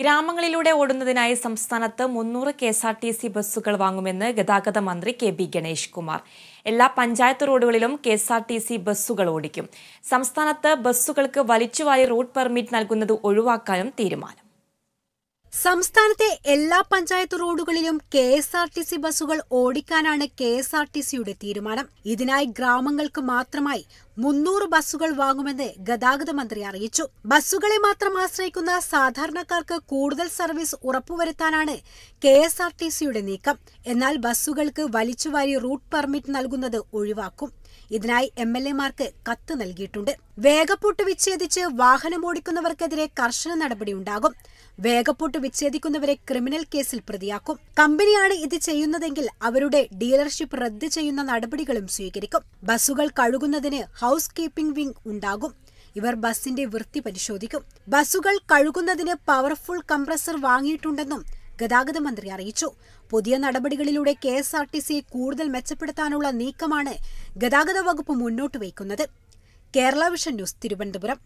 ഗ്രാമങ്ങളിലൂടെ ഓടുന്നതിനായി സംസ്ഥാനത്ത് 300 കെഎസ്ആർടിസി ബസ്സുകൾ വാങ്ങുമെന്ന് ഗതാഗത മന്ത്രി കെ.ബി. ഗണേഷ് കുമാർ. എല്ലാ പഞ്ചായത്ത് റോഡുകളിലും കെഎസ്ആർടിസി ബസ്സുകൾ ഓടിക്കും. സംസ്ഥാനത്ത് ബസ്സുകൾക്ക് വലിച്ചുവാരി റൂട്ട് പെർമിറ്റ് നൽകുന്നത് ഒഴിവാക്കാനും തീരുമാനം. സംസ്ഥാനത്തെ എല്ലാ പഞ്ചായത്ത് റോഡുകളിലും കെഎസ്ആർടിസി ബസ്സുകൾ ഓടിക്കാനാണ് കെഎസ്ആർടിസിയുടെ തീരുമാനം. ഇതിനായി ഗ്രാമങ്ങൾക്ക് മാത്രമായി 300 ബസ്സുകൾ വാങ്ങുമെന്ന് ഗതാഗത മന്ത്രി അറിയിച്ചു. ബസ്സുകളെ മാത്രം ആശ്രയിക്കുന്ന സാധാരണക്കാർക്ക് കൂടുതൽ സർവീസ് ഉറപ്പുവരുത്താനാണ് കെഎസ്ആർടിസിയുടെ നീക്കം. എന്നാൽ ബസ്സുകൾക്ക് വലിച്ചുവാരി റൂട്ട് പെർമിറ്റ് നൽകുന്നത് ഒഴിവാക്കും. ഇതിനായി എംഎൽഎമാർക്ക് കത്ത് നൽകിയിട്ടുണ്ട്. വേഗപ്പൂട്ട് വിച്ഛേദിച്ച് വാഹനമോടിക്കുന്നവർക്കെതിരെ കർശന നടപടിയുണ്ടാകും. വേഗപ്പൂട്ട് വിച്ഛേദിക്കുന്നവരെ ക്രിമിനൽ കേസിൽ പ്രതിയാക്കും. കമ്പനിയാണ് ഇത് ചെയ്യുന്നതെങ്കിൽ അവരുടെ ഡീലർഷിപ്പ് റദ്ദ് ചെയ്യുന്ന നടപടികളും സ്വീകരിക്കും. ബസ്സുകൾ കഴുകുന്നതിന് ഹൌസ് കീപ്പിംഗ് വിംഗ് ഉണ്ടാകും. ഇവർ ബസിന്റെ വൃത്തി പരിശോധിക്കും. ബസ്സുകൾ കഴുകുന്നതിന് പവർഫുൾ കംപ്രസർ വാങ്ങിയിട്ടുണ്ടെന്നും ഗതാഗത മന്ത്രി അറിയിച്ചു. പുതിയ നടപടികളിലൂടെ കെഎസ്ആർടിസിയെ കൂടുതൽ മെച്ചപ്പെടുത്താനുള്ള നീക്കമാണ് ഗതാഗത വകുപ്പ് മുന്നോട്ട് വയ്ക്കുന്നത്. Kerala vision news, Thiruvananthapuram.